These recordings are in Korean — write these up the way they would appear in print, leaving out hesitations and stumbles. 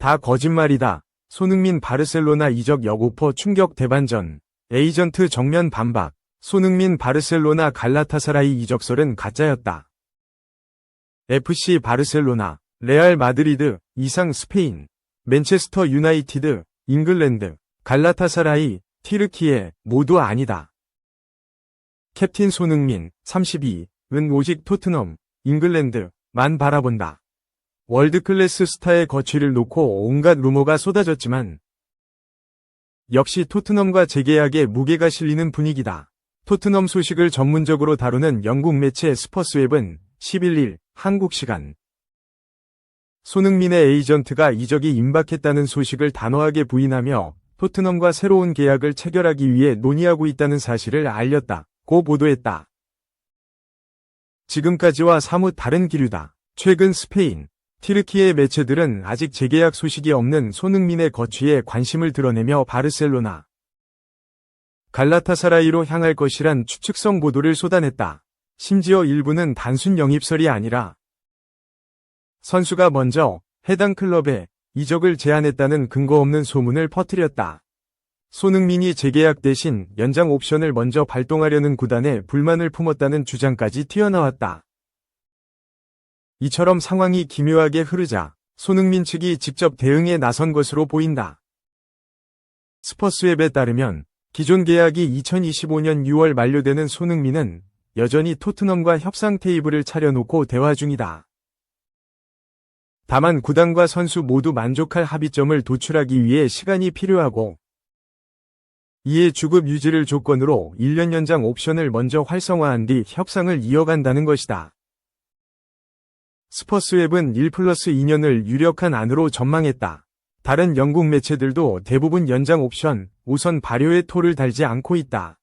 다 거짓말이다. 손흥민 바르셀로나 이적 여고포 충격 대반전. 에이전트 정면 반박. 손흥민 바르셀로나 갈라타사라이 이적설은 가짜였다. FC 바르셀로나, 레알 마드리드, 이상 스페인, 맨체스터 유나이티드, 잉글랜드, 갈라타사라이, 튀르키예 모두 아니다. 캡틴 손흥민, 32은 오직 토트넘, 잉글랜드만 바라본다. 월드클래스 스타의 거취를 놓고 온갖 루머가 쏟아졌지만 역시 토트넘과 재계약에 무게가 실리는 분위기다. 토트넘 소식을 전문적으로 다루는 영국 매체 스퍼스웹은 11일 한국 시간 손흥민의 에이전트가 이적이 임박했다는 소식을 단호하게 부인하며 토트넘과 새로운 계약을 체결하기 위해 논의하고 있다는 사실을 알렸다고 보도했다. 지금까지와 사뭇 다른 기류다. 최근 스페인, 튀르키예 매체들은 아직 재계약 소식이 없는 손흥민의 거취에 관심을 드러내며 바르셀로나, 갈라타사라이로 향할 것이란 추측성 보도를 쏟아냈다. 심지어 일부는 단순 영입설이 아니라 선수가 먼저 해당 클럽에 이적을 제안했다는 근거 없는 소문을 퍼뜨렸다. 손흥민이 재계약 대신 연장 옵션을 먼저 발동하려는 구단에 불만을 품었다는 주장까지 튀어나왔다. 이처럼 상황이 기묘하게 흐르자 손흥민 측이 직접 대응에 나선 것으로 보인다. 스퍼스웹에 따르면 기존 계약이 2025년 6월 만료되는 손흥민은 여전히 토트넘과 협상 테이블을 차려놓고 대화 중이다. 다만 구단과 선수 모두 만족할 합의점을 도출하기 위해 시간이 필요하고 이에 주급 유지를 조건으로 1년 연장 옵션을 먼저 활성화한 뒤 협상을 이어간다는 것이다. 스퍼스웹은 1+2년을 유력한 안으로 전망했다. 다른 영국 매체들도 대부분 연장 옵션, 우선 발효의 토를 달지 않고 있다.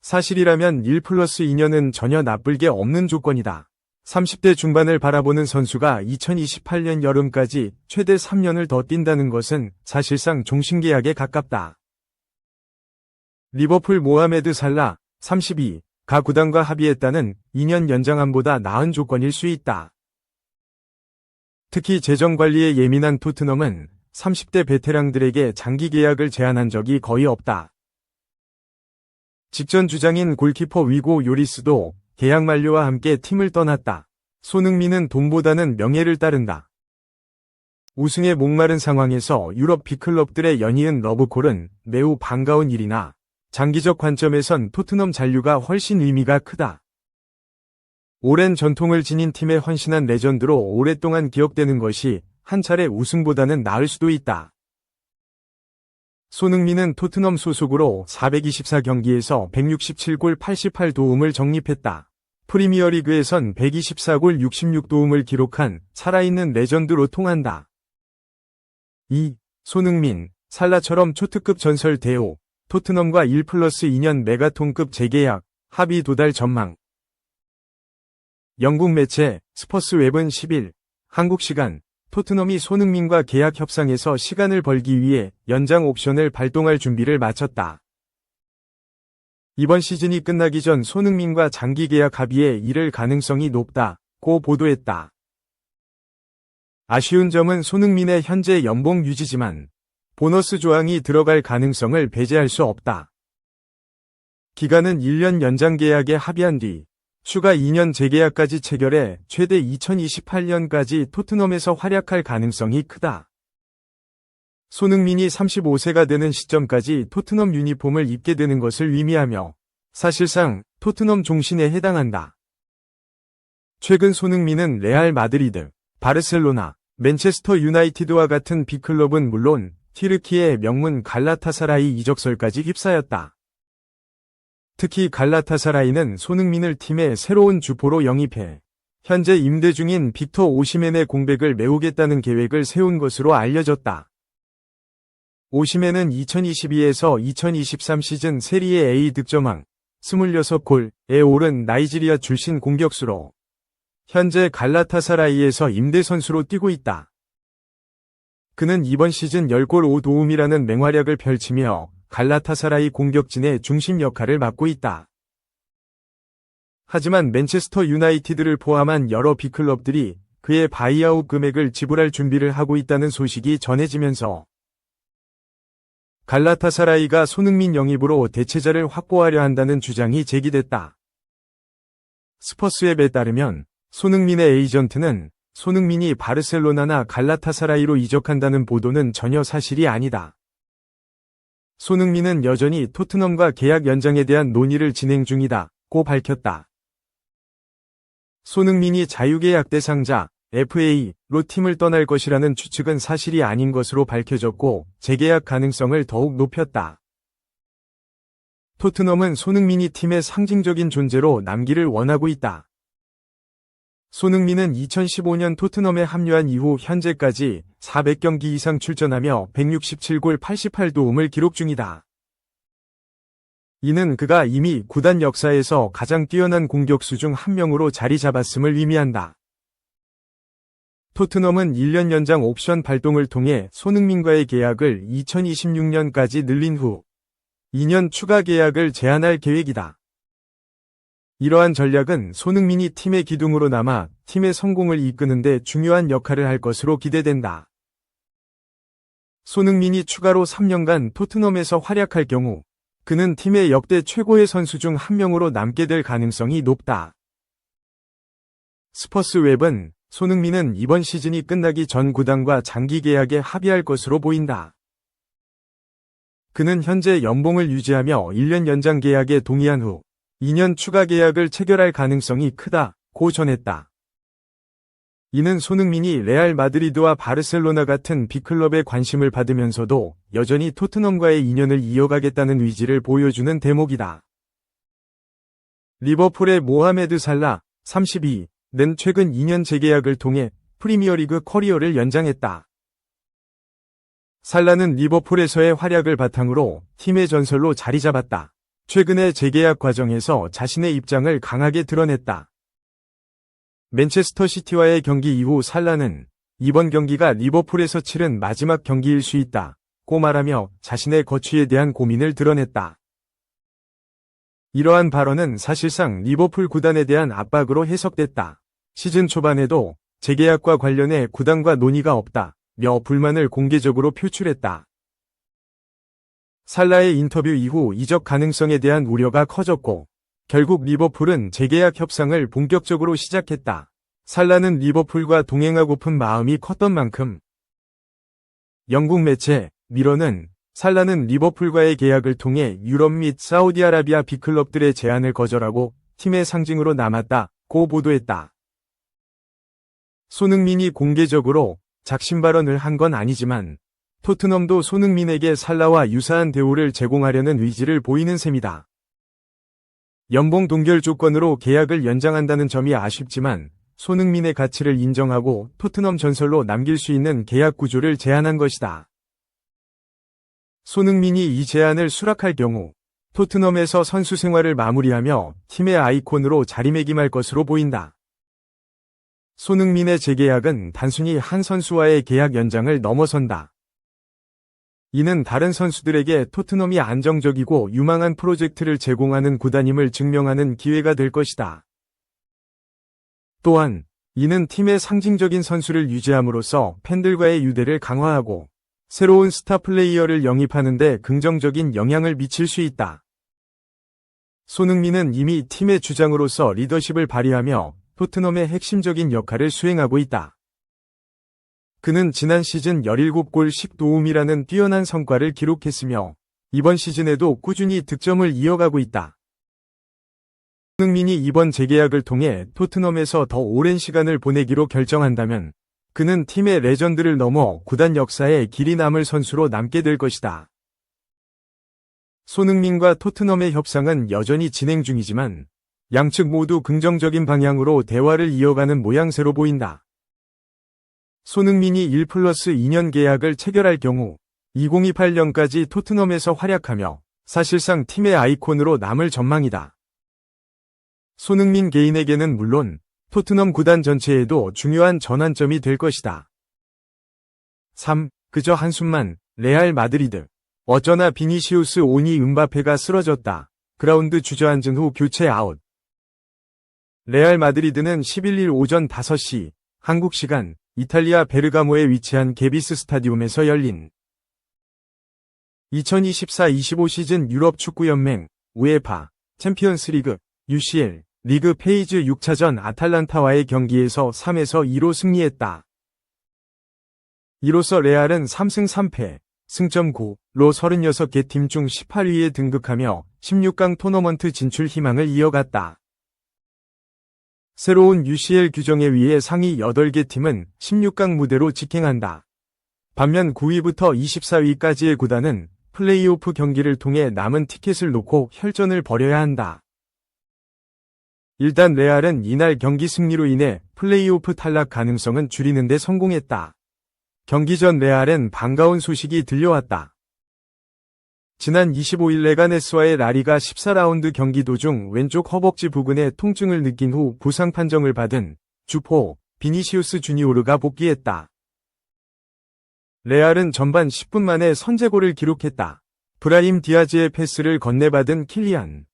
사실이라면 1+2년은 전혀 나쁠 게 없는 조건이다. 30대 중반을 바라보는 선수가 2028년 여름까지 최대 3년을 더 뛴다는 것은 사실상 종신계약에 가깝다. 리버풀 모하메드 살라, 32가 구단과 합의했다는 2년 연장안보다 나은 조건일 수 있다. 특히 재정관리에 예민한 토트넘은 30대 베테랑들에게 장기 계약을 제안한 적이 거의 없다. 직전 주장인 골키퍼 위고 요리스도 계약 만료와 함께 팀을 떠났다. 손흥민은 돈보다는 명예를 따른다. 우승에 목마른 상황에서 유럽 빅클럽들의 연이은 러브콜은 매우 반가운 일이나 장기적 관점에선 토트넘 잔류가 훨씬 의미가 크다. 오랜 전통을 지닌 팀에 헌신한 레전드로 오랫동안 기억되는 것이 한 차례 우승보다는 나을 수도 있다. 손흥민은 토트넘 소속으로 424경기에서 167골 88도움을 적립했다. 프리미어리그에선 124골 66도움을 기록한 살아있는 레전드로 통한다. 손흥민, 살라처럼 초특급 전설 대호, 토트넘과 1+2년 메가톤급 재계약, 합의 도달 전망. 영국 매체 스퍼스웹은 10일 한국 시간 토트넘이 손흥민과 계약 협상에서 시간을 벌기 위해 연장 옵션을 발동할 준비를 마쳤다. 이번 시즌이 끝나기 전 손흥민과 장기 계약 합의에 이를 가능성이 높다고 보도했다. 아쉬운 점은 손흥민의 현재 연봉 유지지만 보너스 조항이 들어갈 가능성을 배제할 수 없다. 기간은 1년 연장 계약에 합의한 뒤 추가 2년 재계약까지 체결해 최대 2028년까지 토트넘에서 활약할 가능성이 크다. 손흥민이 35세가 되는 시점까지 토트넘 유니폼을 입게 되는 것을 의미하며 사실상 토트넘 종신에 해당한다. 최근 손흥민은 레알 마드리드, 바르셀로나, 맨체스터 유나이티드와 같은 빅클럽은 물론 튀르키예의 명문 갈라타사라이 이적설까지 휩싸였다. 특히 갈라타사라이는 손흥민을 팀의 새로운 주포로 영입해 현재 임대 중인 빅터 오시멘의 공백을 메우겠다는 계획을 세운 것으로 알려졌다. 오시멘은 2022에서 2023 시즌 세리에 A 득점왕 26골에 오른 나이지리아 출신 공격수로 현재 갈라타사라이에서 임대 선수로 뛰고 있다. 그는 이번 시즌 10골 5도움이라는 맹활약을 펼치며 갈라타사라이 공격진의 중심 역할을 맡고 있다. 하지만 맨체스터 유나이티드를 포함한 여러 빅클럽들이 그의 바이아웃 금액을 지불할 준비를 하고 있다는 소식이 전해지면서 갈라타사라이가 손흥민 영입으로 대체자를 확보하려 한다는 주장이 제기됐다. 스퍼스웹에 따르면 손흥민의 에이전트는 손흥민이 바르셀로나나 갈라타사라이로 이적한다는 보도는 전혀 사실이 아니다. 손흥민은 여전히 토트넘과 계약 연장에 대한 논의를 진행 중이다고 밝혔다. 손흥민이 자유계약 대상자 FA로 팀을 떠날 것이라는 추측은 사실이 아닌 것으로 밝혀졌고 재계약 가능성을 더욱 높였다. 토트넘은 손흥민이 팀의 상징적인 존재로 남기를 원하고 있다. 손흥민은 2015년 토트넘에 합류한 이후 현재까지 400경기 이상 출전하며 167골 88도움을 기록 중이다. 이는 그가 이미 구단 역사에서 가장 뛰어난 공격수 중 한 명으로 자리 잡았음을 의미한다. 토트넘은 1년 연장 옵션 발동을 통해 손흥민과의 계약을 2026년까지 늘린 후 2년 추가 계약을 제한할 계획이다. 이러한 전략은 손흥민이 팀의 기둥으로 남아 팀의 성공을 이끄는 데 중요한 역할을 할 것으로 기대된다. 손흥민이 추가로 3년간 토트넘에서 활약할 경우 그는 팀의 역대 최고의 선수 중 한 명으로 남게 될 가능성이 높다. 스퍼스웹은 손흥민은 이번 시즌이 끝나기 전 구단과 장기 계약에 합의할 것으로 보인다. 그는 현재 연봉을 유지하며 1년 연장 계약에 동의한 후 2년 추가 계약을 체결할 가능성이 크다고 전했다. 이는 손흥민이 레알 마드리드와 바르셀로나 같은 빅클럽의 관심을 받으면서도 여전히 토트넘과의 인연을 이어가겠다는 의지를 보여주는 대목이다. 리버풀의 모하메드 살라 32는 최근 2년 재계약을 통해 프리미어리그 커리어를 연장했다. 살라는 리버풀에서의 활약을 바탕으로 팀의 전설로 자리 잡았다. 최근의 재계약 과정에서 자신의 입장을 강하게 드러냈다. 맨체스터 시티와의 경기 이후 살라는 이번 경기가 리버풀에서 치른 마지막 경기일 수 있다고 말하며 자신의 거취에 대한 고민을 드러냈다. 이러한 발언은 사실상 리버풀 구단에 대한 압박으로 해석됐다. 시즌 초반에도 재계약과 관련해 구단과 논의가 없다며 불만을 공개적으로 표출했다. 살라의 인터뷰 이후 이적 가능성에 대한 우려가 커졌고 결국 리버풀은 재계약 협상을 본격적으로 시작했다. 살라는 리버풀과 동행하고픈 마음이 컸던 만큼 영국 매체 미러는 살라는 리버풀과의 계약을 통해 유럽 및 사우디아라비아 빅클럽들의 제안을 거절하고 팀의 상징으로 남았다고 보도했다. 손흥민이 공개적으로 작심 발언을 한 건 아니지만 토트넘도 손흥민에게 살라와 유사한 대우를 제공하려는 의지를 보이는 셈이다. 연봉 동결 조건으로 계약을 연장한다는 점이 아쉽지만 손흥민의 가치를 인정하고 토트넘 전설로 남길 수 있는 계약 구조를 제안한 것이다. 손흥민이 이 제안을 수락할 경우 토트넘에서 선수 생활을 마무리하며 팀의 아이콘으로 자리매김할 것으로 보인다. 손흥민의 재계약은 단순히 한 선수와의 계약 연장을 넘어선다. 이는 다른 선수들에게 토트넘이 안정적이고 유망한 프로젝트를 제공하는 구단임을 증명하는 기회가 될 것이다. 또한 이는 팀의 상징적인 선수를 유지함으로써 팬들과의 유대를 강화하고 새로운 스타 플레이어를 영입하는 데 긍정적인 영향을 미칠 수 있다. 손흥민은 이미 팀의 주장으로서 리더십을 발휘하며 토트넘의 핵심적인 역할을 수행하고 있다. 그는 지난 시즌 17골 10도움이라는 뛰어난 성과를 기록했으며 이번 시즌에도 꾸준히 득점을 이어가고 있다. 손흥민이 이번 재계약을 통해 토트넘에서 더 오랜 시간을 보내기로 결정한다면 그는 팀의 레전드를 넘어 구단 역사에 길이 남을 선수로 남게 될 것이다. 손흥민과 토트넘의 협상은 여전히 진행 중이지만 양측 모두 긍정적인 방향으로 대화를 이어가는 모양새로 보인다. 손흥민이 1+2년 계약을 체결할 경우 2028년까지 토트넘에서 활약하며 사실상 팀의 아이콘으로 남을 전망이다. 손흥민 개인에게는 물론 토트넘 구단 전체에도 중요한 전환점이 될 것이다. 3. 그저 한숨만. 레알 마드리드. 어쩌나 비니시우스 오니 음바페가 쓰러졌다. 그라운드 주저앉은 후 교체 아웃. 레알 마드리드는 11일 오전 5시 한국 시간 이탈리아 베르가모에 위치한 게비스 스타디움에서 열린 2024-25 시즌 유럽 축구연맹 우에파 챔피언스리그 UCL 리그 페이즈 6차전 아탈란타와의 경기에서 3-2로 승리했다. 이로써 레알은 3승 3패, 승점 9로 36개 팀 중 18위에 등극하며 16강 토너먼트 진출 희망을 이어갔다. 새로운 UCL 규정에 의해 상위 8개 팀은 16강 무대로 직행한다. 반면 9위부터 24위까지의 구단은 플레이오프 경기를 통해 남은 티켓을 놓고 혈전을 벌여야 한다. 일단 레알은 이날 경기 승리로 인해 플레이오프 탈락 가능성은 줄이는 데 성공했다. 경기 전 레알엔 반가운 소식이 들려왔다. 지난 25일 레가네스와의 라리가 14라운드 경기 도중 왼쪽 허벅지 부근에 통증을 느낀 후 부상 판정을 받은 주포 비니시우스 주니오르가 복귀했다. 레알은 전반 10분 만에 선제골을 기록했다. 브라힘 디아즈의 패스를 건네받은 킬리안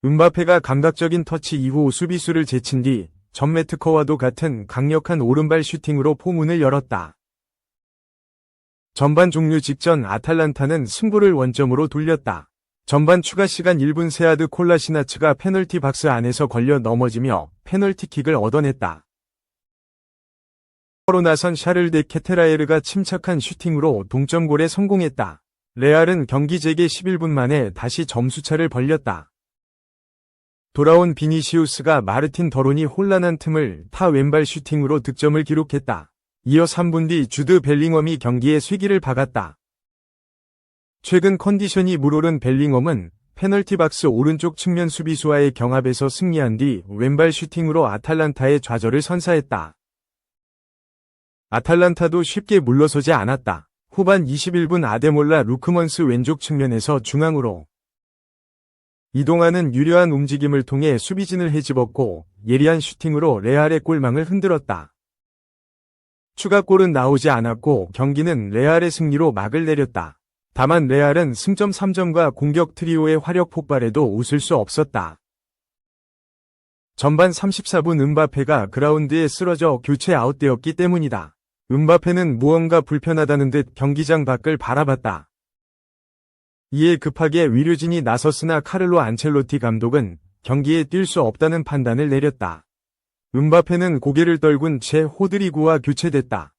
음바페가 감각적인 터치 이후 수비수를 제친 뒤 전매트커와도 같은 강력한 오른발 슈팅으로 포문을 열었다. 전반 종료 직전 아탈란타는 승부를 원점으로 돌렸다. 전반 추가 시간 1분 세아드 콜라시나츠가 페널티 박스 안에서 걸려 넘어지며 페널티킥을 얻어냈다. 서로 나선 샤를 데 케테라에르가 침착한 슈팅으로 동점골에 성공했다. 레알은 경기 재개 11분 만에 다시 점수차를 벌렸다. 돌아온 비니시우스가 마르틴 더론이 혼란한 틈을 타 왼발 슈팅으로 득점을 기록했다. 이어 3분 뒤 주드 벨링엄이 경기에 쐐기를 박았다. 최근 컨디션이 물오른 벨링엄은 페널티 박스 오른쪽 측면 수비수와의 경합에서 승리한 뒤 왼발 슈팅으로 아탈란타의 좌절을 선사했다. 아탈란타도 쉽게 물러서지 않았다. 후반 21분 아데몰라 루크먼스 왼쪽 측면에서 중앙으로 이동하는 유려한 움직임을 통해 수비진을 헤집었고 예리한 슈팅으로 레알의 골망을 흔들었다. 추가골은 나오지 않았고 경기는 레알의 승리로 막을 내렸다. 다만 레알은 승점 3점과 공격 트리오의 화력 폭발에도 웃을 수 없었다. 전반 34분 음바페가 그라운드에 쓰러져 교체 아웃되었기 때문이다. 음바페는 무언가 불편하다는 듯 경기장 밖을 바라봤다. 이에 급하게 위료진이 나섰으나 카를로 안첼로티 감독은 경기에 뛸 수 없다는 판단을 내렸다. 음바페는 고개를 떨군 채 호드리구와 교체됐다.